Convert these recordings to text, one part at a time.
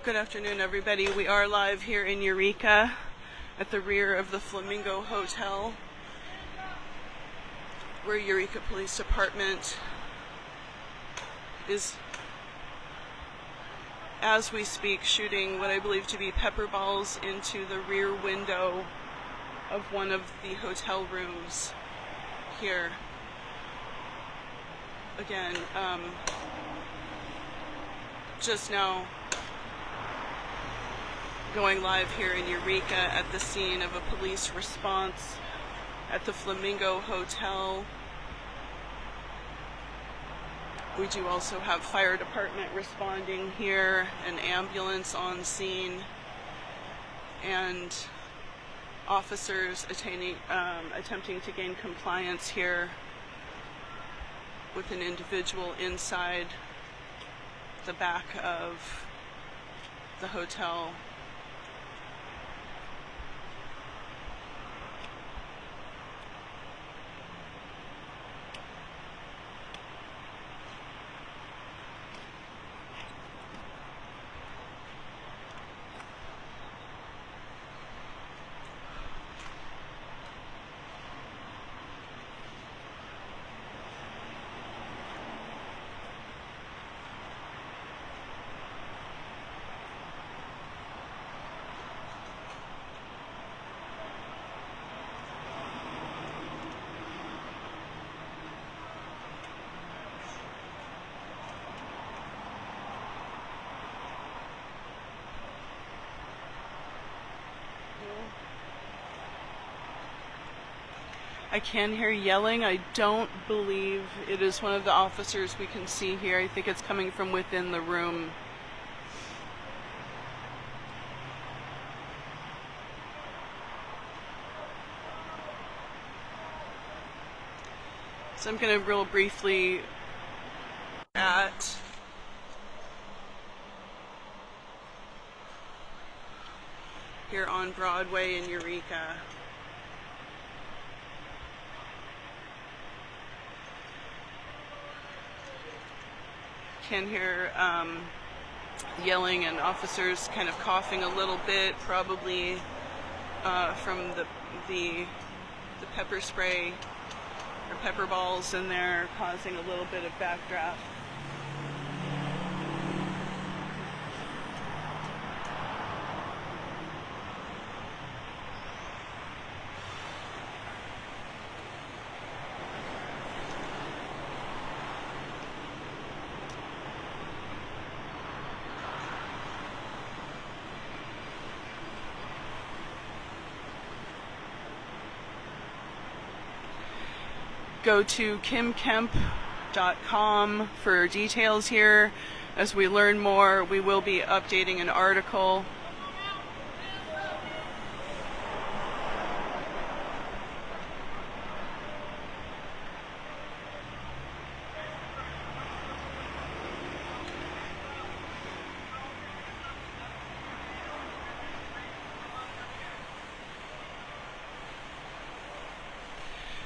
Good afternoon, everybody. We are live here in Eureka at the rear of the Flamingo Hotel, where Eureka Police Department is, as we speak, shooting what I believe to be pepper balls into the rear window of one of the hotel rooms here. Again, just now going live here in Eureka at the scene of a police response at the Flamingo Hotel. We do also have fire department responding here, an ambulance on scene, and officers attempting to gain compliance here with an individual inside the back of the hotel. I can hear yelling. I don't believe it is one of the officers we can see here. I think it's coming from within the room. So I'm going to real briefly at here on Broadway in Eureka. Can hear yelling and officers kind of coughing a little bit, probably from the pepper spray or pepper balls in there, causing a little bit of backdraft. Go to kimkemp.com for details here. As we learn more, we will be updating an article.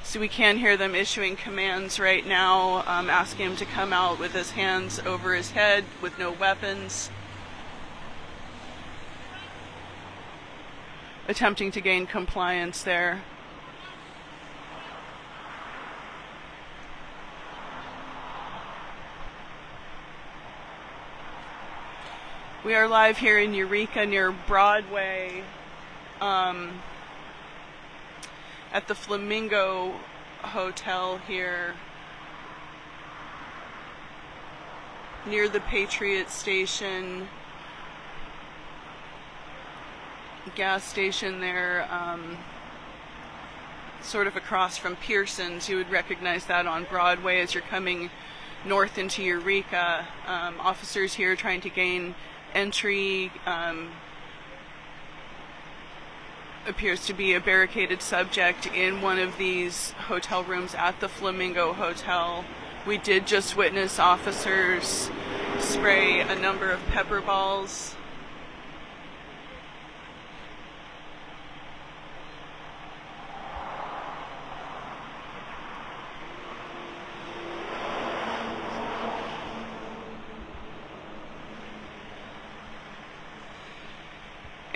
So we can hear them issuing commands right now, asking him to come out with his hands over his head with no weapons, attempting to gain compliance there. We are live here in Eureka near Broadway, at the Flamingo Hotel here, near the Patriot Station, gas station there, sort of across from Pearson's. You would recognize that on Broadway as you're coming north into Eureka. Officers here trying to gain entry. Appears to be a barricaded subject in one of these hotel rooms at the Flamingo Hotel. We did just witness officers spray a number of pepper balls.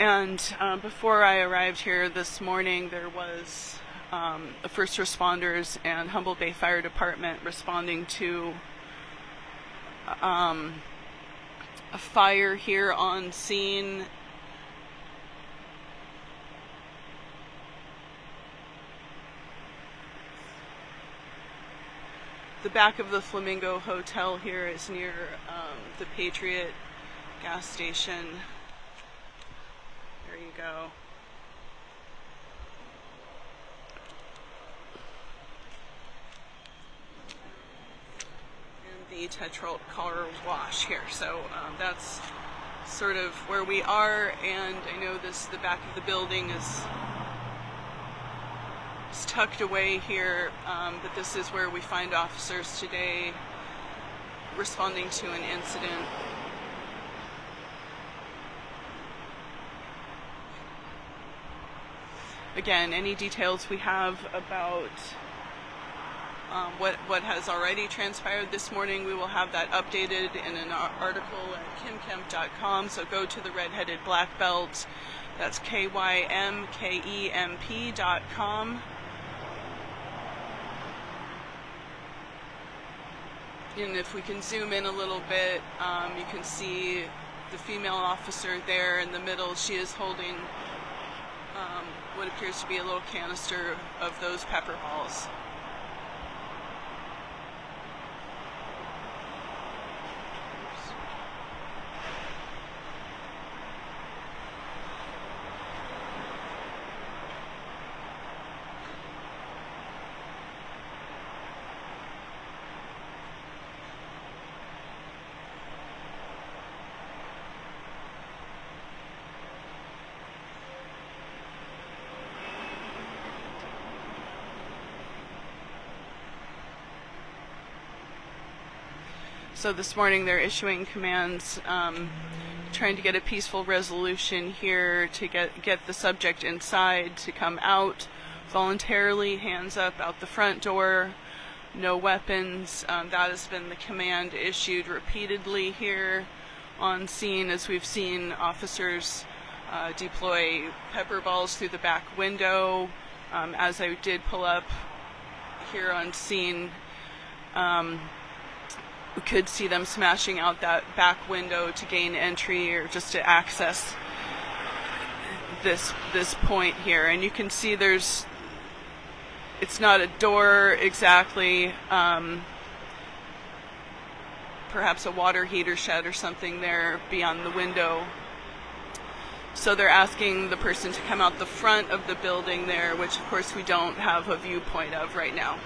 And before I arrived here this morning, there was the first responders and Humboldt Bay Fire Department responding to a fire here on scene. The back of the Flamingo Hotel here is near the Patriot gas station. There you go. And the Tetra car wash here. So that's sort of where we are, and I know the back of the building is tucked away here, but this is where we find officers today responding to an incident. Again, any details we have about what has already transpired this morning, we will have that updated in an article at kimkemp.com. So go to the Redheaded Blackbelt. That's KYMKEMP.com. And if we can zoom in a little bit, you can see the female officer there in the middle. She is holding what appears to be a little canister of those pepper balls. So this morning they're issuing commands, trying to get a peaceful resolution here, to get the subject inside, to come out voluntarily, hands up out the front door, no weapons. That has been the command issued repeatedly here on scene, as we've seen officers deploy pepper balls through the back window. As I did pull up here on scene, we could see them smashing out that back window to gain entry, or just to access this point here. And you can see it's not a door exactly, perhaps a water heater shed or something there beyond the window. So they're asking the person to come out the front of the building there, which of course we don't have a viewpoint of right now.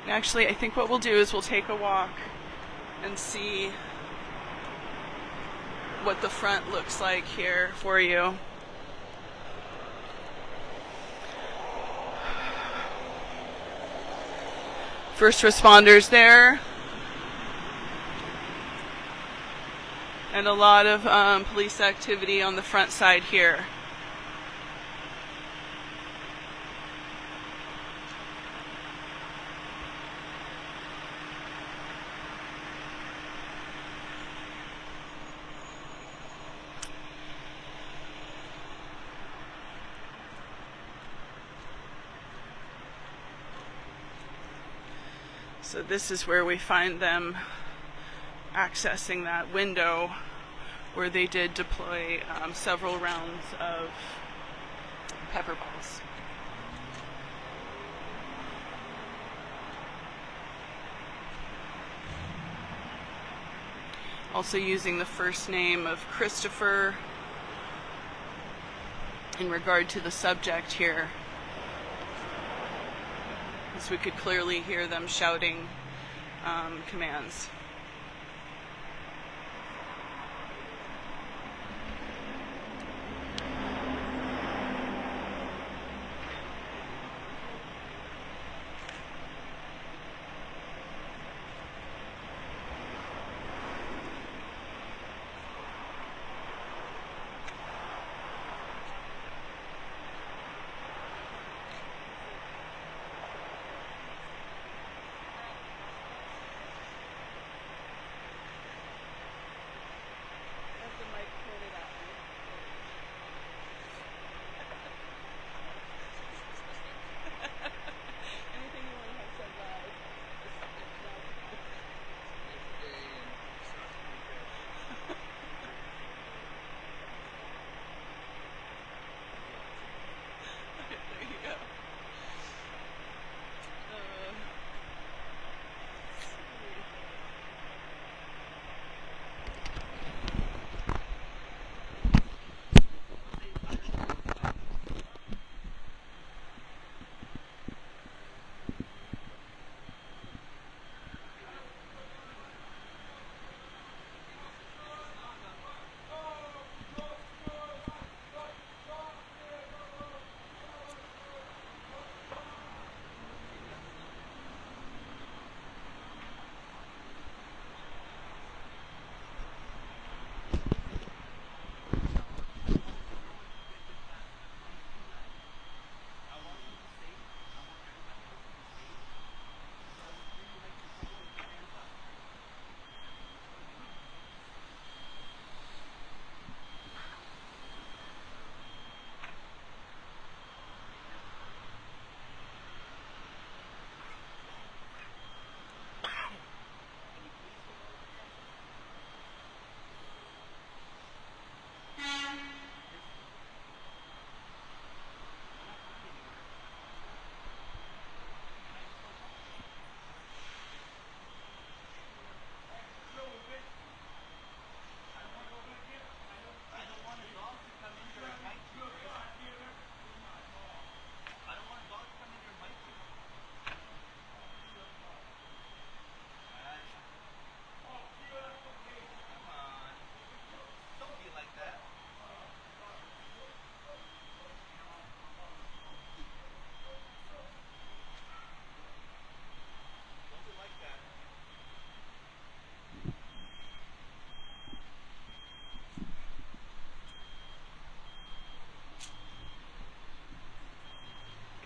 Actually, I think what we'll do is we'll take a walk and see what the front looks like here for you. First responders there, and a lot of police activity on the front side here. So this is where we find them accessing that window where they did deploy several rounds of pepper balls. Also using the first name of Christopher in regard to the subject here, as we could clearly hear them shouting commands.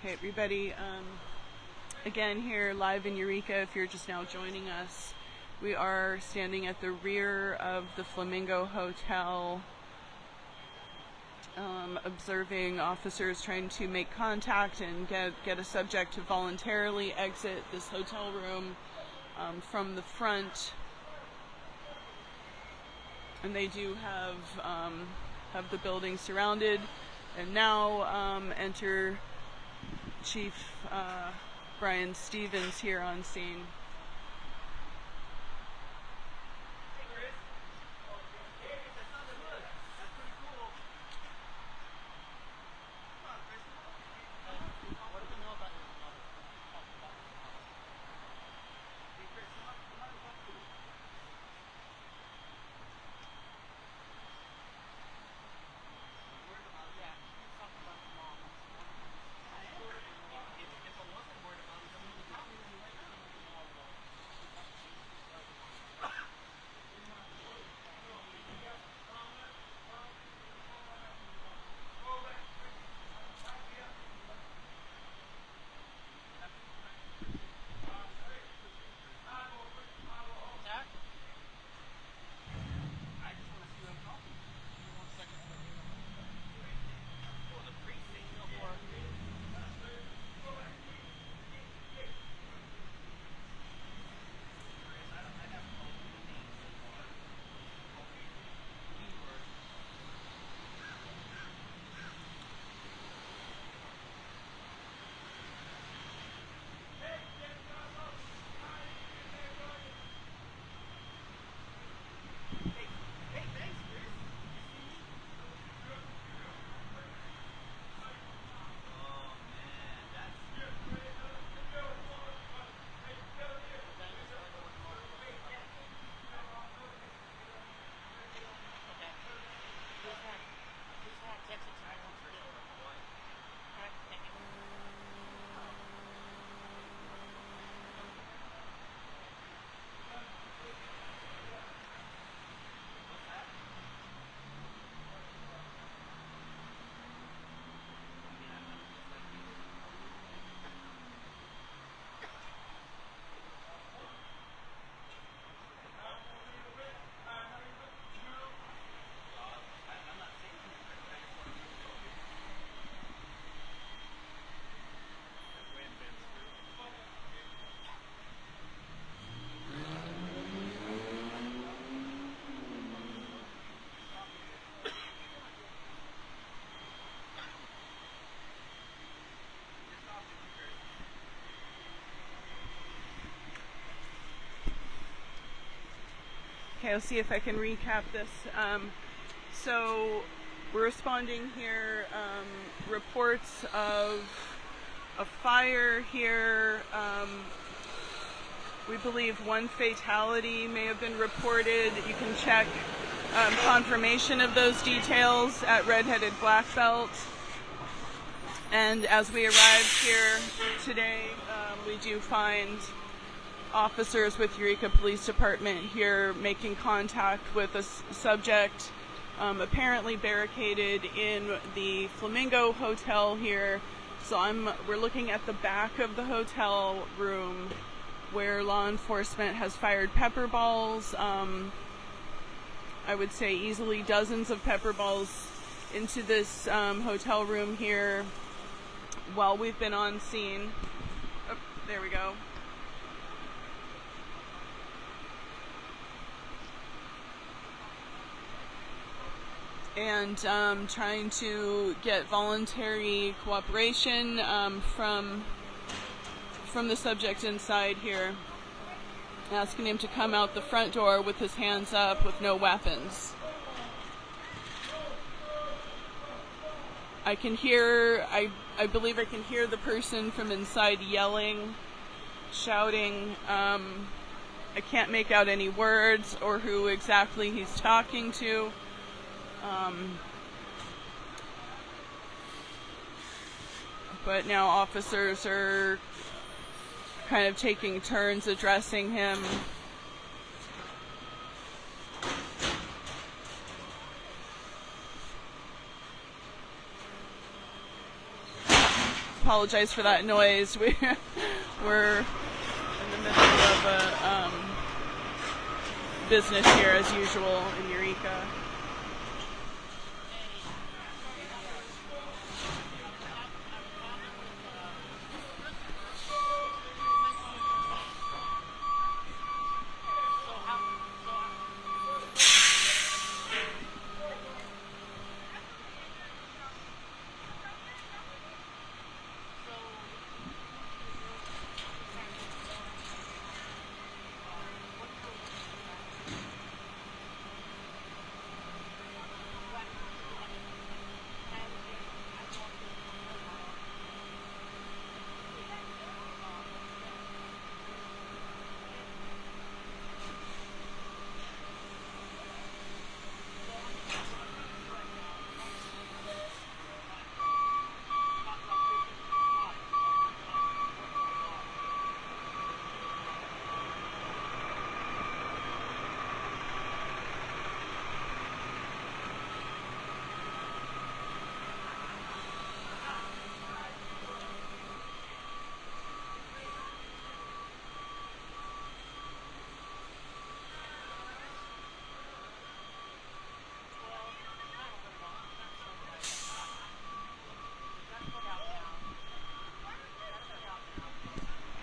Okay, everybody, again here live in Eureka, if you're just now joining us, we are standing at the rear of the Flamingo Hotel, observing officers trying to make contact and get a subject to voluntarily exit this hotel room from the front. And they do have the building surrounded. And now enter Chief Brian Stevens here on scene. Okay, I'll see if I can recap this. So we're responding here, reports of a fire here. We believe one fatality may have been reported. You can check confirmation of those details at Redheaded Blackbelt. And as we arrived here today, we do find officers with Eureka Police Department here making contact with a subject apparently barricaded in the Flamingo Hotel here. So we're looking at the back of the hotel room where law enforcement has fired pepper balls. I would say easily dozens of pepper balls into this hotel room here while we've been on scene. Oh, there we go. And trying to get voluntary cooperation from the subject inside here, asking him to come out the front door with his hands up with no weapons. I believe I can hear the person from inside yelling, shouting. I can't make out any words or who exactly he's talking to. But now officers are kind of taking turns addressing him. apologize for that noise. We're in the middle of a business here as usual in Eureka.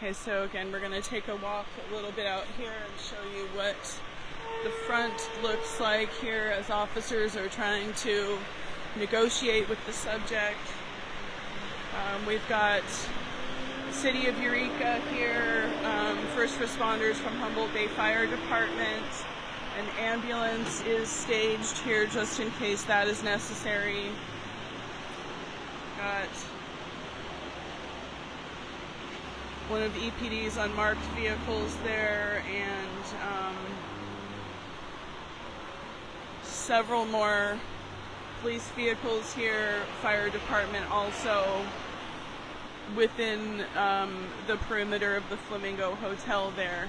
Okay, so again, we're going to take a walk a little bit out here and show you what the front looks like here as officers are trying to negotiate with the subject. We've got the City of Eureka here, first responders from Humboldt Bay Fire Department. An ambulance is staged here just in case that is necessary. Got one of the EPD's unmarked vehicles there, and several more police vehicles here, fire department also within the perimeter of the Flamingo Hotel there.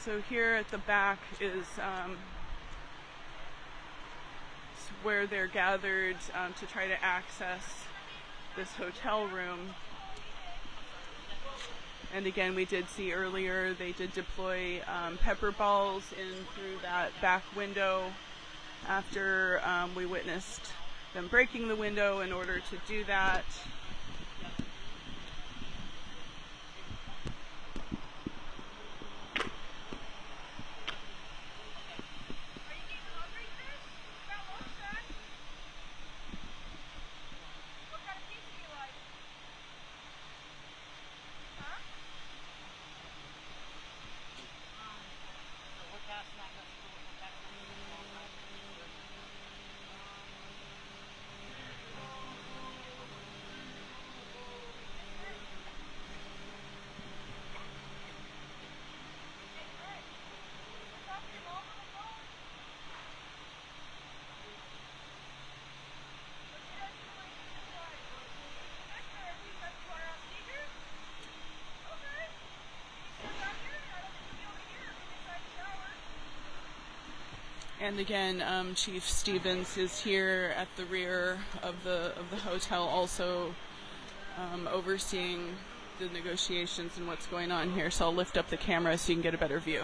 So here at the back is where they're gathered to try to access this hotel room. And again, we did see earlier they did deploy pepper balls in through that back window after we witnessed them breaking the window in order to do that. And again, Chief Stevens is here at the rear of the hotel, also overseeing the negotiations and what's going on here. So I'll lift up the camera so you can get a better view.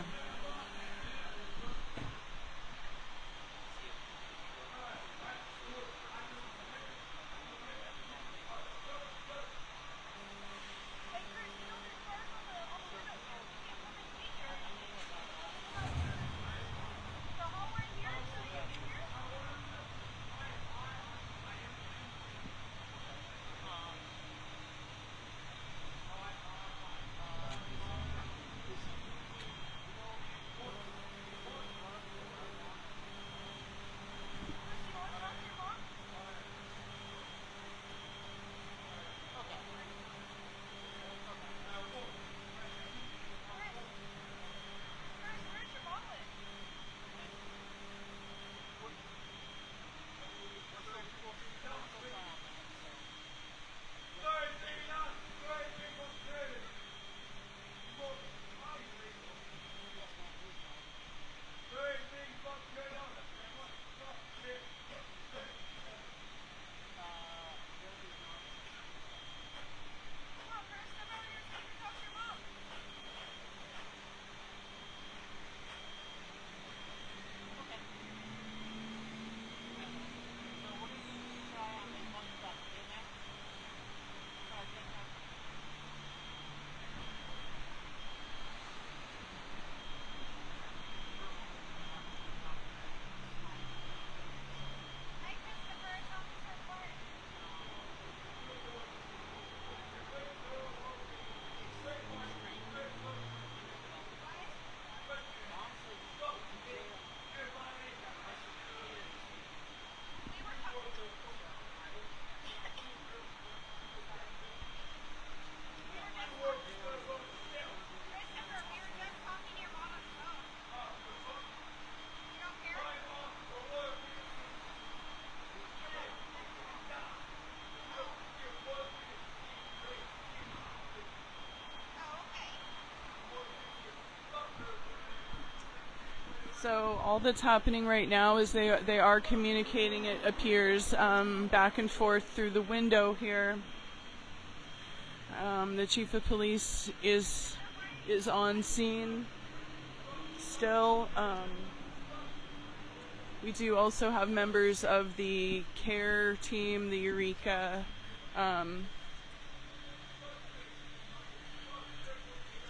So all that's happening right now is they are communicating, it appears, back and forth through the window here. The chief of police is on scene still. We do also have members of the care team, the Eureka,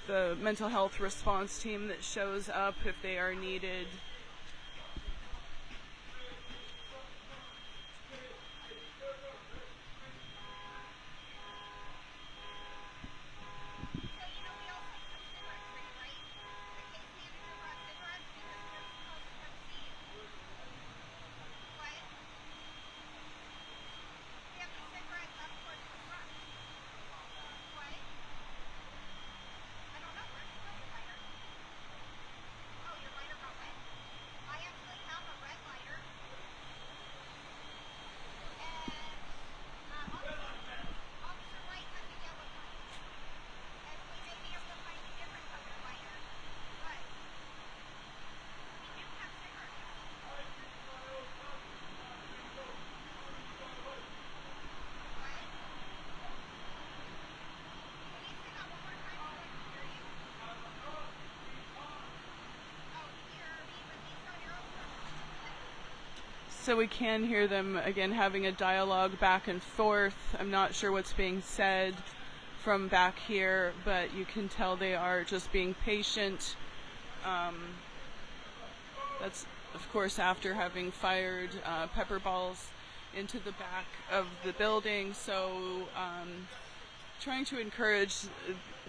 the mental health response team that shows up if they are needed. So we can hear them, again, having a dialogue back and forth. I'm not sure what's being said from back here, but you can tell they are just being patient. That's, of course, after having fired pepper balls into the back of the building. So trying to encourage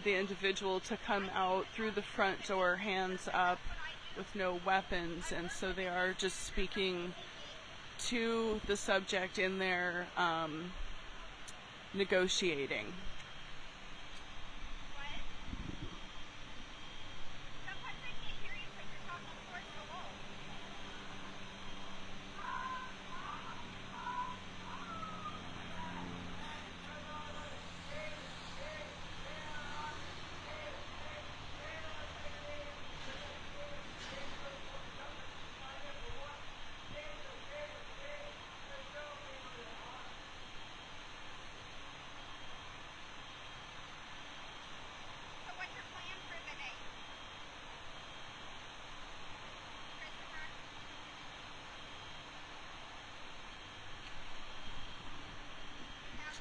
the individual to come out through the front door, hands up, with no weapons. And so they are just speaking to the subject in their negotiating.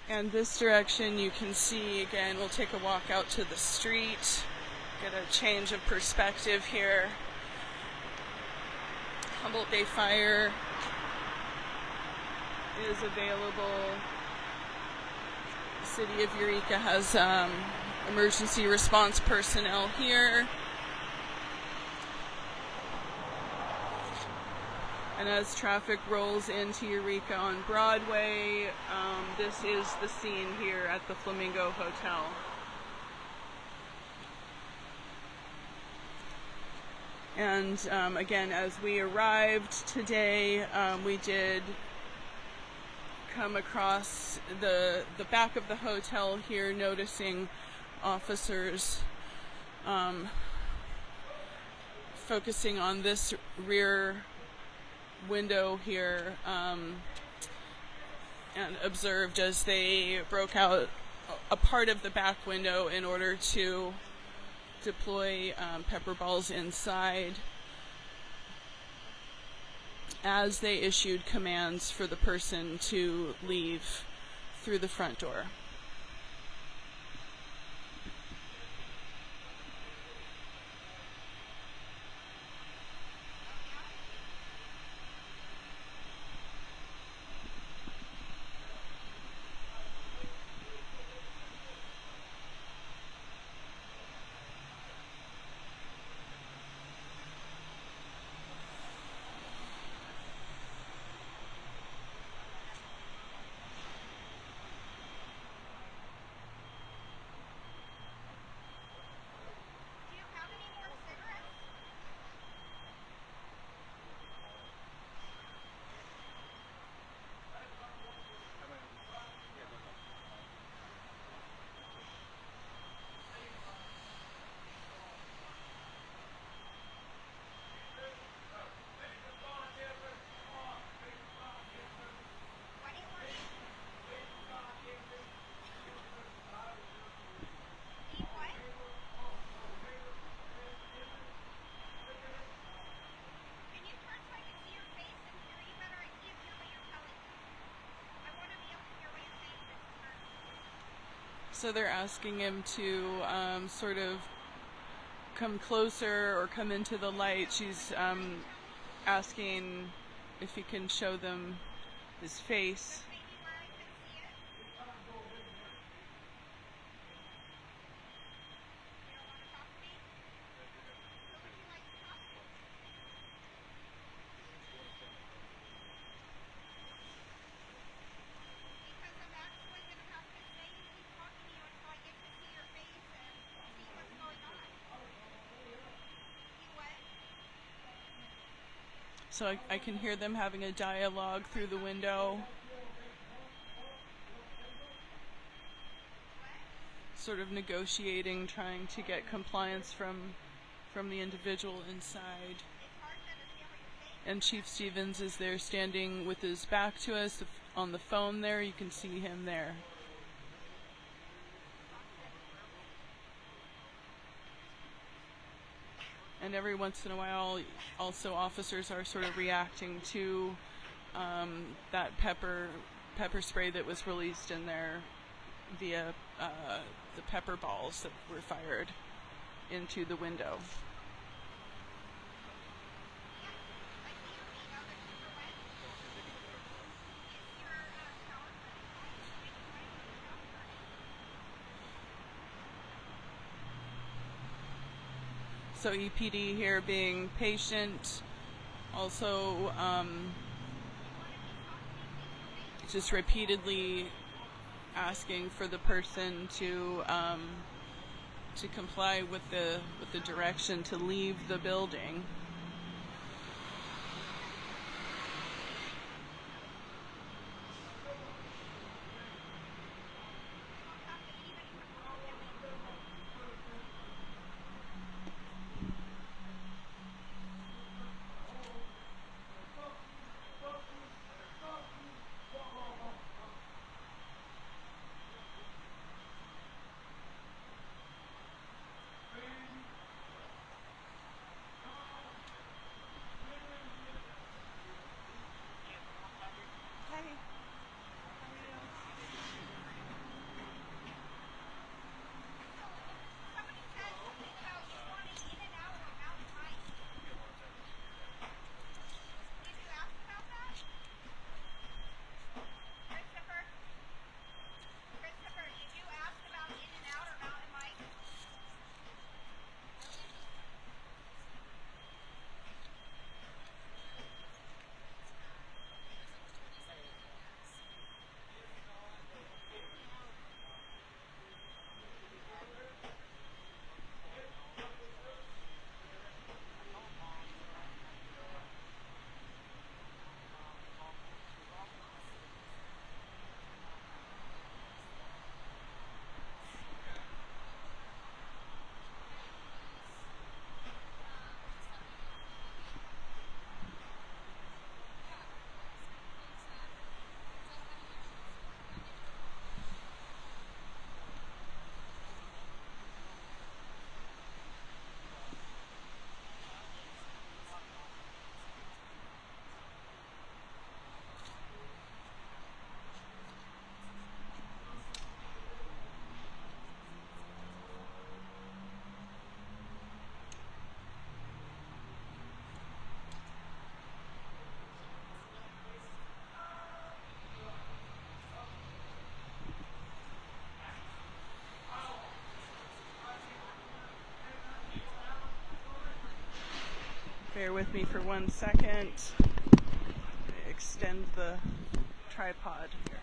And this direction you can see, again, we'll take a walk out to the street, get a change of perspective here. Humboldt Bay Fire is available. The city of Eureka has emergency response personnel here. And as traffic rolls into Eureka on Broadway, this is the scene here at the Flamingo Hotel. And again, as we arrived today, we did come across the back of the hotel here, noticing officers focusing on this rear window here, and observed as they broke out a part of the back window in order to deploy pepper balls inside, as they issued commands for the person to leave through the front door. So they're asking him to sort of come closer or come into the light. She's asking if he can show them his face. So I can hear them having a dialogue through the window. Sort of negotiating, trying to get compliance from the individual inside. And Chief Stevens is there standing with his back to us on the phone there. You can see him there. And every once in a while, also officers are sort of reacting to that pepper spray that was released in there via the pepper balls that were fired into the window. So EPD here being patient, also just repeatedly asking for the person to comply with the direction to leave the building. Bear with me for 1 second. Extend the tripod here.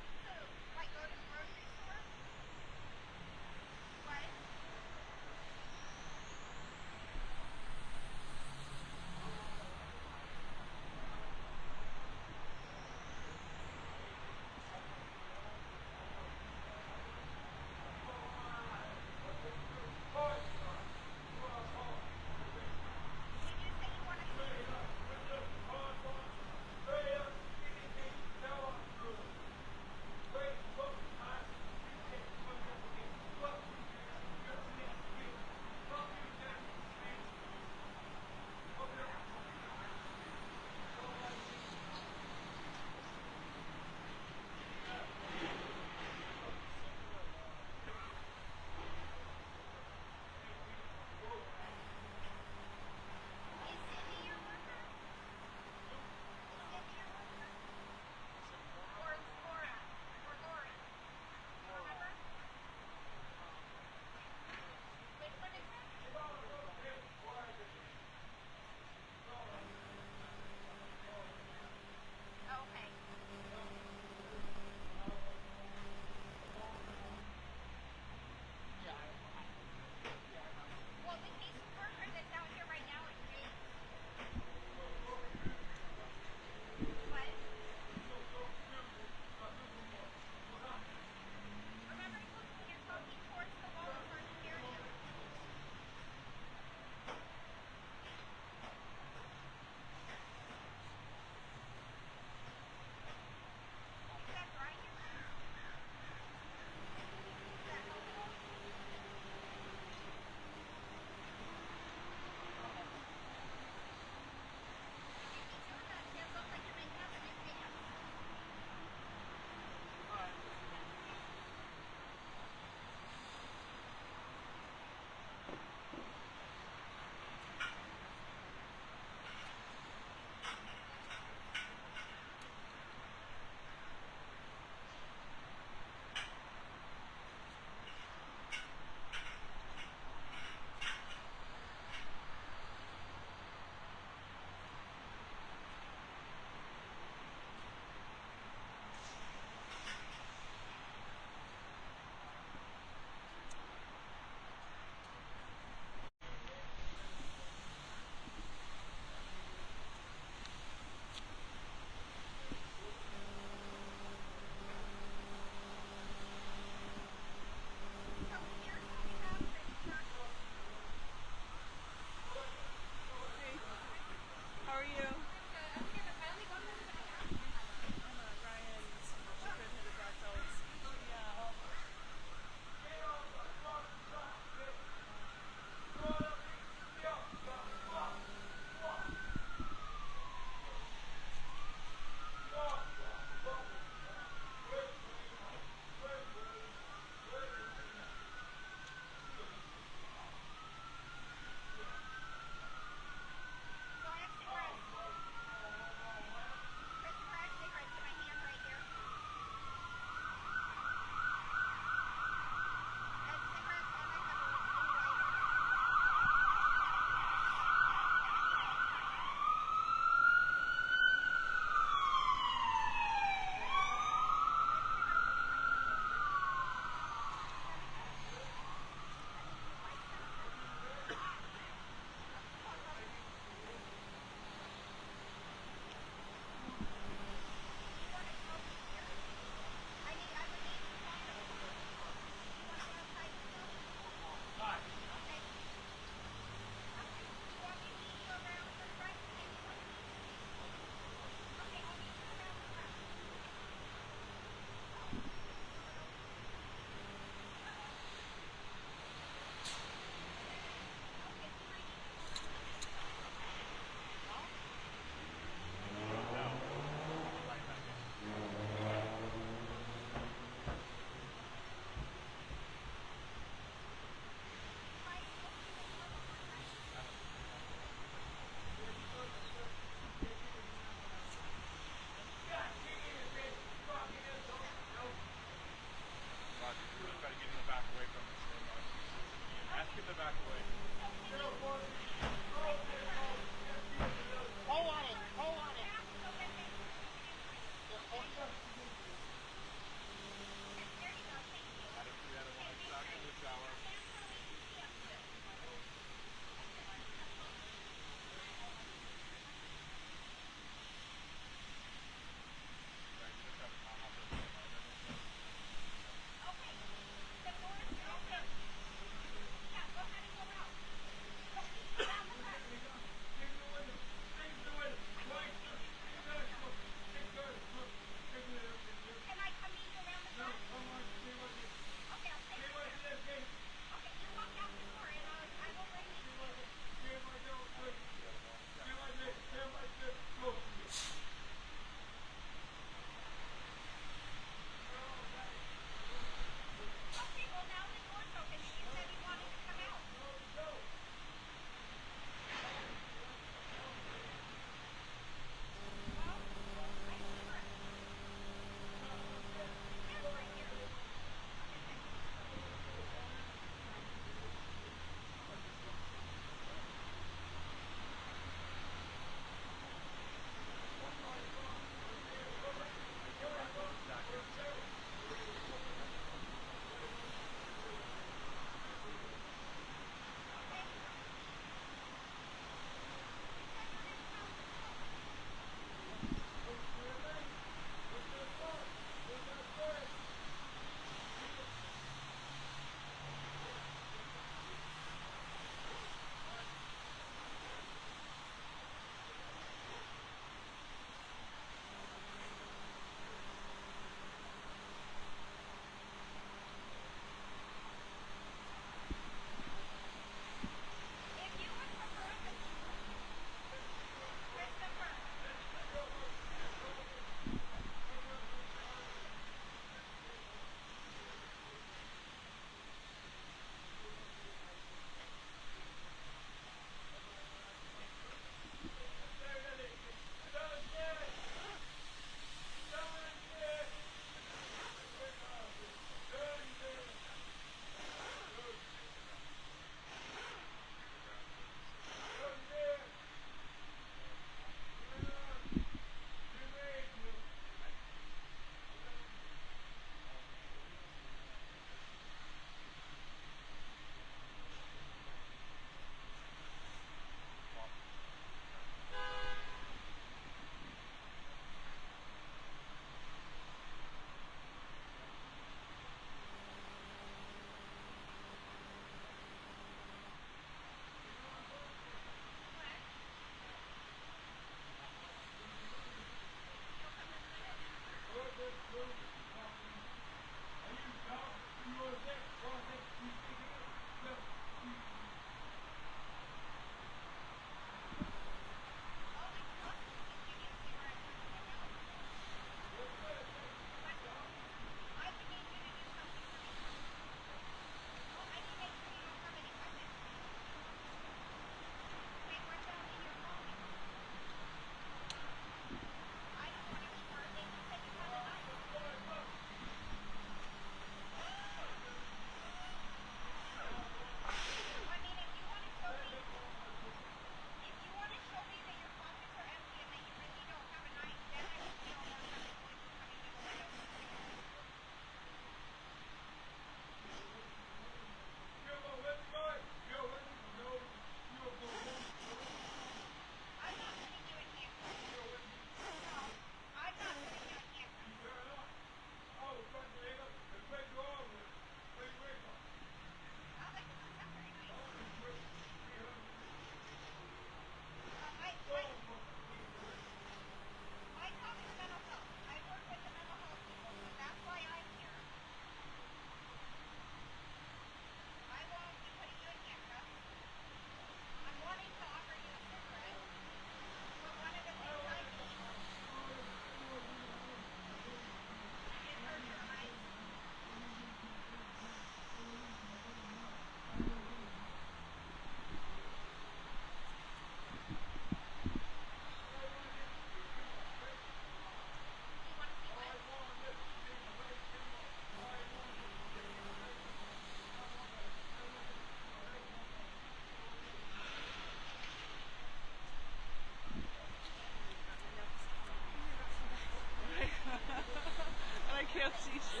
It's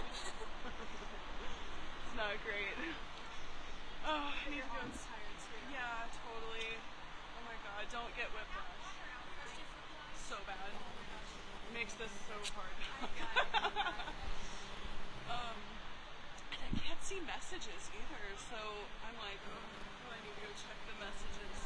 not great. Oh, I need to go. Tired too. Yeah, totally. Oh my god, don't get whiplash. So bad. It makes this so hard. And I can't see messages either, so I'm like, oh, I need to go check the messages.